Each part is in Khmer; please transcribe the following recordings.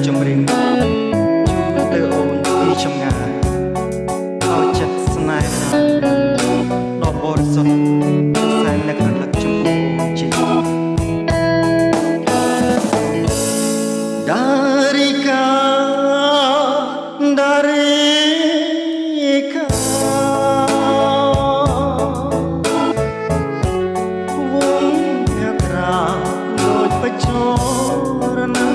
ចម្រៀងទៅអូនពីចម្ងាយឲ្យចិត្តស្នេហាដ៏បរិសុទ្ធសែននឹករលឹកចំពោះអូនជាដារីកាដារីកាវងភក្ត្រាដូចបច្ចោរណា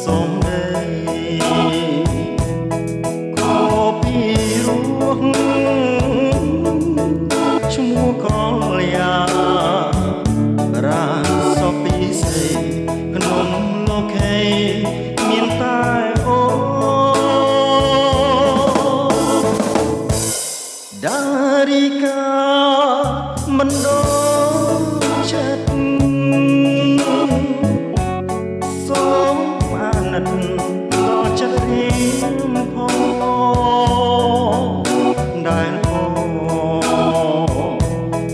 សូមដីខោពីរស់ឈ្មោះកលយារាសពីសេក្នុងលោកេមានតែអូដារីកាមិនដូចចិត្តដល់ចិត្តរៀមផងដែល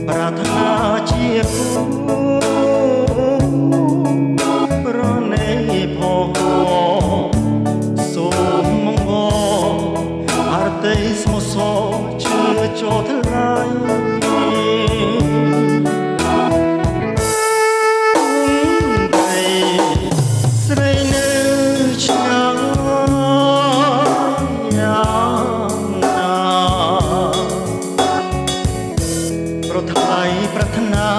ប្រាថ្នាជាគូប្រណីផងសូមមងអរតីស្មោះសរជឿចូលថ្លៃប្រាថ្នា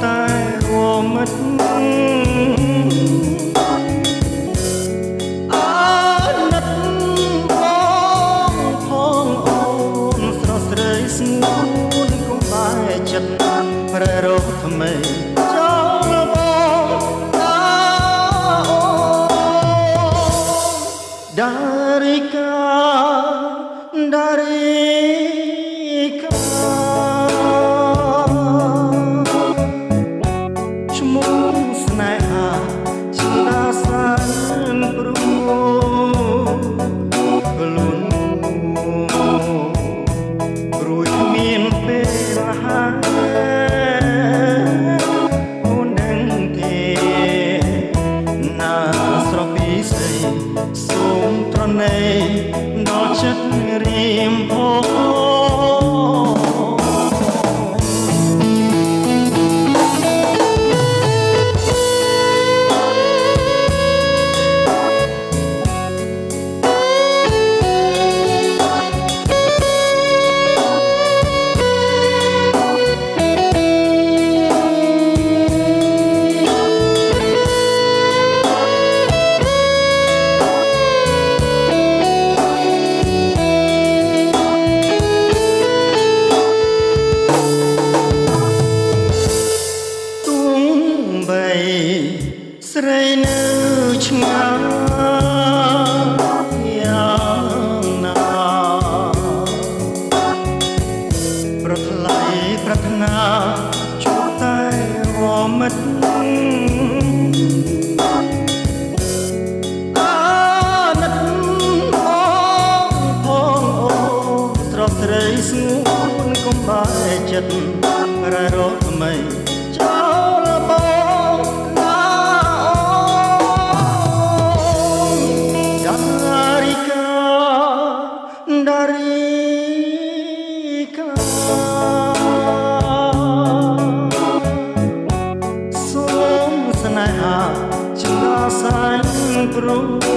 តែរួមមិត្តអាណិតបងផងអូនស្រស់ស្រីស្ងួនកុំបែកចិត្តប្រែរកថ្មីចូលបងដារីកាដារីកាស្នេហាឆ្លាសានព្រោះខ្លួនរួចគ្មានពេលហើយអូនដឹងទេណាស្រស់ពីស្រីសូមត្រណេកដល់ចិត្តរៀមផងស្រីនៅឆ្ងាយយ៉ាងណាប្រថ្លៃប្រាថ្នាជួបតែរមិត្តអាណិតផងអូស្រស់ស្រីស្ងួនកុំបែកចិត្តរ៉ែរកថ្មីចូលបងដារីកាសូមស្នេហាឆ្លាសានព្រោះ